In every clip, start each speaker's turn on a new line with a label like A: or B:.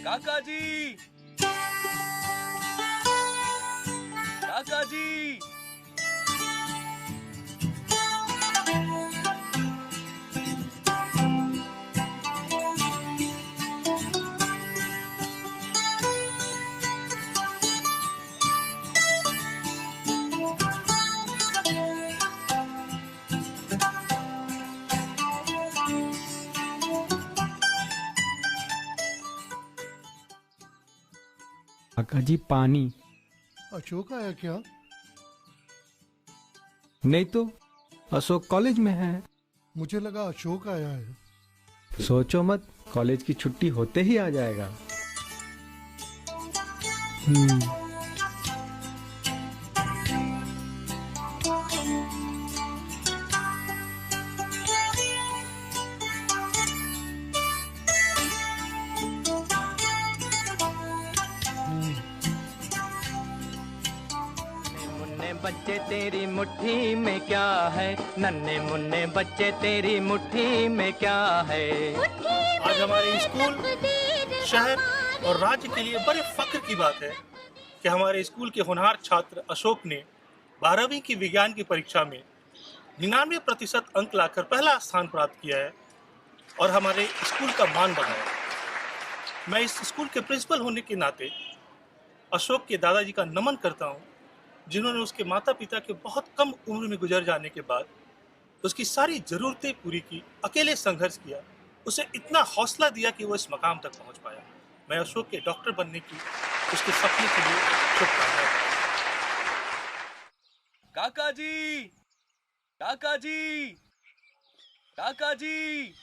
A: काका जी, काका जी।
B: काका जी पानी।
C: अशोक आया क्या?
B: नहीं तो अशोक कॉलेज में है।
C: मुझे लगा अशोक आया है।
B: सोचो मत, कॉलेज की छुट्टी होते ही आ जाएगा।
A: बच्चे तेरी मुट्ठी में क्या है, नन्हे मुन्ने बच्चे तेरी मुट्ठी में क्या है।
D: आज हमारे स्कूल, शहर और राज्य के लिए बड़े फख्र की बात है कि हमारे स्कूल के होनहार छात्र अशोक ने 12वीं की विज्ञान की परीक्षा में 99% अंक लाकर पहला स्थान प्राप्त किया है और हमारे स्कूल का मान बढ़ाया। मैं इस स्कूल के प्रिंसिपल होने के नाते अशोक के दादाजी का नमन करता हूँ, जिन्होंने उसके माता पिता के बहुत कम उम्र में गुजर जाने के बाद उसकी सारी जरूरतें पूरी की, अकेले संघर्ष किया, उसे इतना हौसला दिया कि वो इस मकाम तक पहुंच पाया। मैं अशोक के डॉक्टर बनने की उसके सपने के लिए शुभकामनाएं।
A: काका जी, काका जी, काका जी।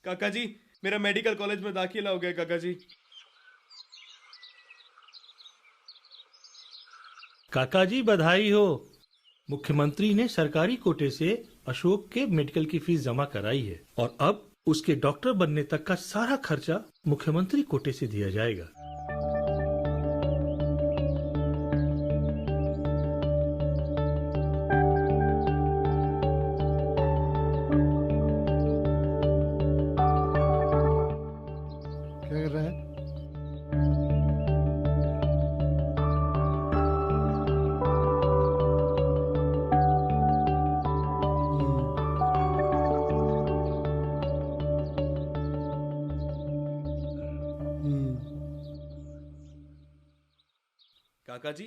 E: काका जी, मेरा मेडिकल कॉलेज में दाखिला हो गया काका जी।
D: काका जी बधाई हो। मुख्यमंत्री ने सरकारी कोटे से अशोक के मेडिकल की फीस जमा कराई है और अब उसके डॉक्टर बनने तक का सारा खर्चा मुख्यमंत्री कोटे से दिया जाएगा।
C: क्या कर रहे हैं?
E: काका जी,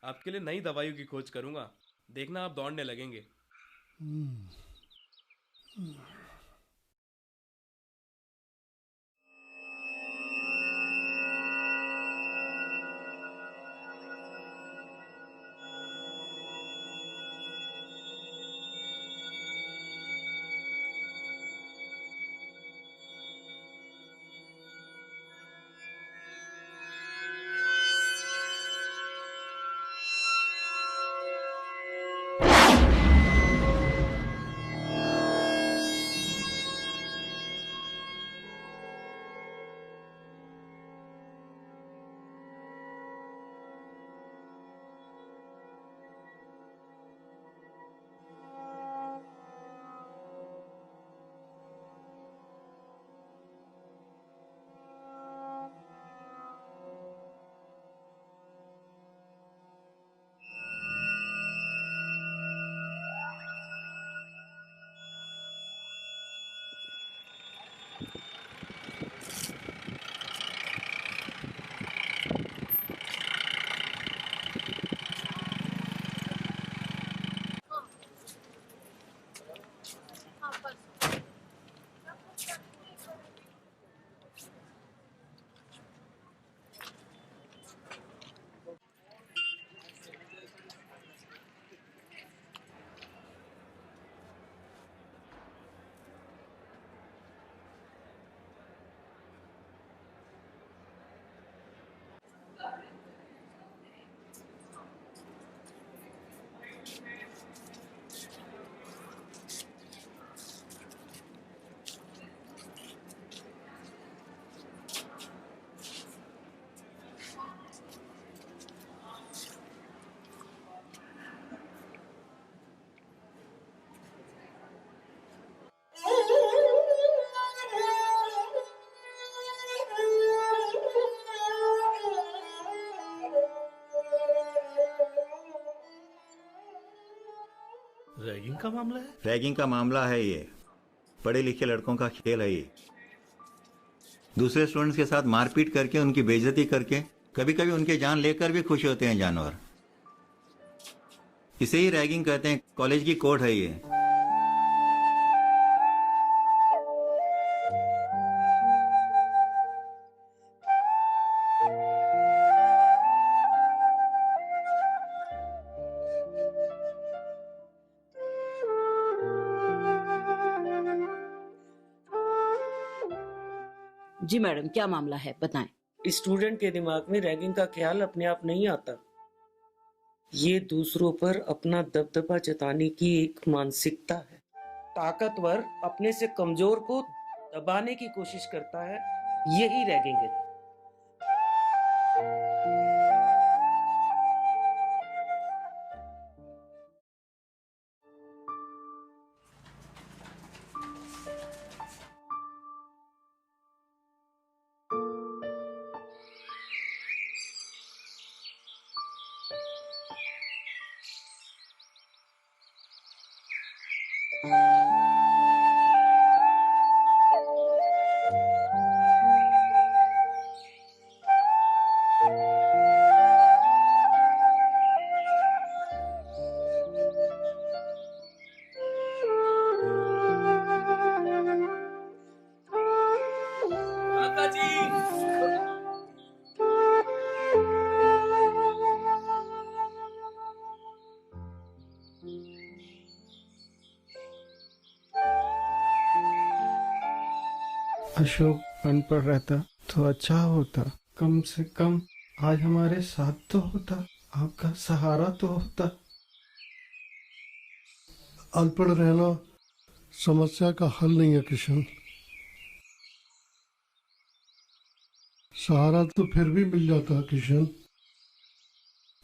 E: आपके लिए नई दवाइयों की खोज करूंगा, देखना आप दौड़ने लगेंगे।
D: रैगिंग का मामला है?
F: रैगिंग का मामला है ये। पढ़े लिखे लड़कों का खेल है ये। दूसरे स्टूडेंट्स के साथ मारपीट करके, उनकी बेइज्जती करके, कभी कभी उनके जान लेकर भी खुश होते हैं जानवर। इसे ही रैगिंग कहते हैं। कॉलेज की कोड है ये।
G: जी मैडम, क्या मामला है बताएं।
H: स्टूडेंट के दिमाग में रैगिंग का ख्याल अपने आप नहीं आता। ये दूसरों पर अपना दबदबा जताने की एक मानसिकता है। ताकतवर अपने से कमजोर को दबाने की कोशिश करता है, यही रैगिंग है।
E: काका जी,
B: अशोक अनपढ़ रहता तो अच्छा होता। कम से कम आज हमारे साथ तो होता, आपका सहारा तो होता।
C: अनपढ़ रहना समस्या का हल नहीं है किशन। सहारा तो फिर भी मिल जाता किशन,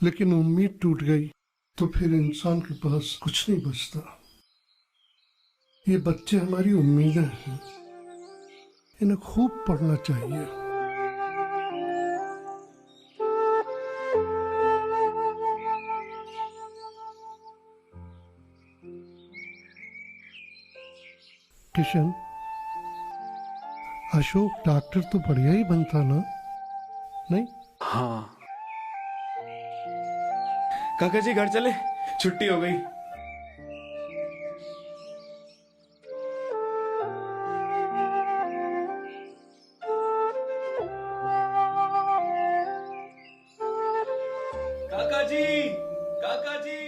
C: लेकिन उम्मीद टूट गई तो फिर इंसान के पास कुछ नहीं बचता। ये बच्चे हमारी उम्मीदें हैं, इन्हें खूब पढ़ना चाहिए। किशन, अशोक डॉक्टर तो बढ़िया ही बनता ना, नहीं?
E: हाँ काका जी, घर चले, छुट्टी हो गई। काका जी, काका जी।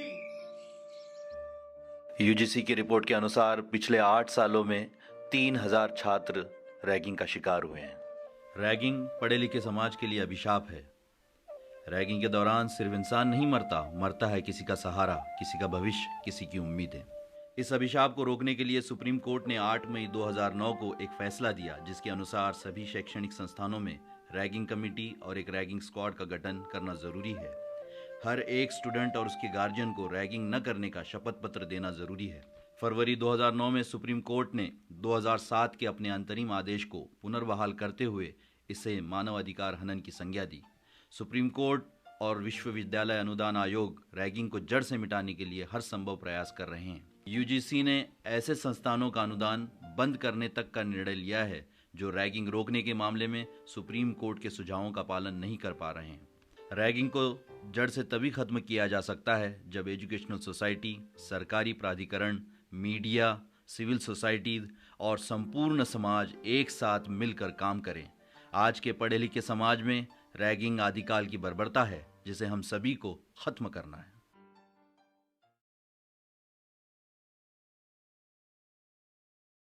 I: यूजीसी की रिपोर्ट के अनुसार पिछले 8 सालों में 3000 छात्र रैगिंग का शिकार हुए हैं। रैगिंग पढ़े लिखे समाज के लिए अभिशाप है। रैगिंग के दौरान सिर्फ इंसान नहीं मरता है किसी का सहारा, किसी का भविष्य, किसी की उम्मीदें। इस अभिशाप को रोकने के लिए सुप्रीम कोर्ट ने 8 मई 2009 को एक फैसला दिया, जिसके अनुसार सभी शैक्षणिक संस्थानों में रैगिंग कमेटी और एक रैगिंग स्क्वाड का गठन करना जरूरी है। हर एक स्टूडेंट और उसके गार्जियन को रैगिंग न करने का शपथ पत्र देना जरूरी है। फरवरी 2009 में सुप्रीम कोर्ट ने 2007 के अपने अंतरिम आदेश को पुनर्बहाल करते हुए इसे मानवाधिकार हनन की संज्ञा दी। सुप्रीम कोर्ट और विश्वविद्यालय अनुदान आयोग रैगिंग को जड़ से मिटाने के लिए हर संभव प्रयास कर रहे हैं। यूजीसी ने ऐसे संस्थानों का अनुदान बंद करने तक का निर्णय लिया है जो रैगिंग रोकने के मामले में सुप्रीम कोर्ट के सुझावों का पालन नहीं कर पा रहे हैं। रैगिंग को जड़ से तभी खत्म किया जा सकता है जब एजुकेशनल सोसाइटी, सरकारी प्राधिकरण, मीडिया, सिविल सोसाइटी और संपूर्ण समाज एक साथ मिलकर काम करें। आज के पढ़े लिखे समाज में रैगिंग आदिकाल की बर्बरता है, जिसे हम सभी को खत्म करना है।